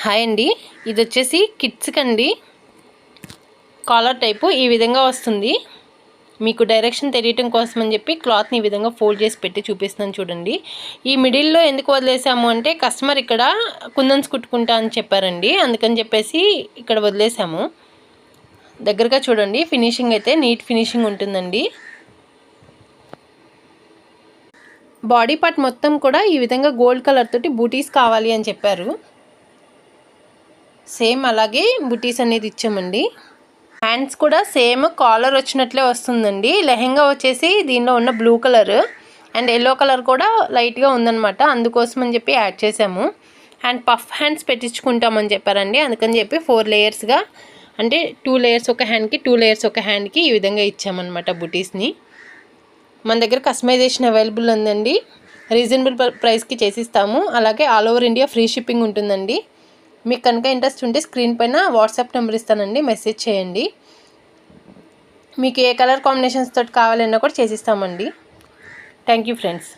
Hi అండి, ఇది వచ్చేసి కిడ్స్కి అండి. కాలర్ టైపు ఈ విధంగా వస్తుంది. మీకు డైరెక్షన్ తెలియటం కోసం అని చెప్పి క్లాత్ని ఈ విధంగా ఫోల్డ్ చేసి పెట్టి చూపిస్తున్నాను చూడండి. ఈ మిడిల్లో ఎందుకు వదిలేసాము అంటే కస్టమర్ ఇక్కడ కుందన్స్ కుట్టుకుంటా అని చెప్పారండి, అందుకని చెప్పేసి ఇక్కడ వదిలేసాము. దగ్గరగా చూడండి, ఫినిషింగ్ అయితే నీట్ ఫినిషింగ్ ఉంటుందండి. బాడీ పార్ట్ మొత్తం కూడా ఈ విధంగా గోల్డ్ కలర్ తోటి బూటీస్ కావాలి అని చెప్పారు. సేమ్ అలాగే బుటీస్ అనేది ఇచ్చామండి. హ్యాండ్స్ కూడా సేమ్ కాలర్ వచ్చినట్లే వస్తుందండి. లెహెంగా వచ్చేసి దీనిలో ఉన్న blue colour and yellow colour కూడా లైట్గా ఉందన్నమాట, అందుకోసం అని చెప్పి యాడ్ చేసాము. అండ్ పఫ్ హ్యాండ్స్ పెట్టించుకుంటామని చెప్పారండి, అందుకని చెప్పి 4 లేయర్స్గా అంటే 2 లేయర్స్ ఒక హ్యాండ్కి 2 లేయర్స్ ఒక హ్యాండ్కి ఈ విధంగా ఇచ్చామన్నమాట బుటీస్ని. మన దగ్గర కస్టమైజేషన్ అవైలబుల్ ఉందండి, రీజనబుల్ ప్రైస్కి చేసిస్తాము. అలాగే all over India free shipping ఉంటుందండి. మీకు కనుక ఇంట్రెస్ట్ ఉంటే స్క్రీన్ పైన వాట్సాప్ నెంబర్ ఇస్తానండి, మెసేజ్ చేయండి. మీకు ఏ కలర్ కాంబినేషన్స్ తోటి కావాలన్నా కూడా చేసిస్తామండి. Thank you friends.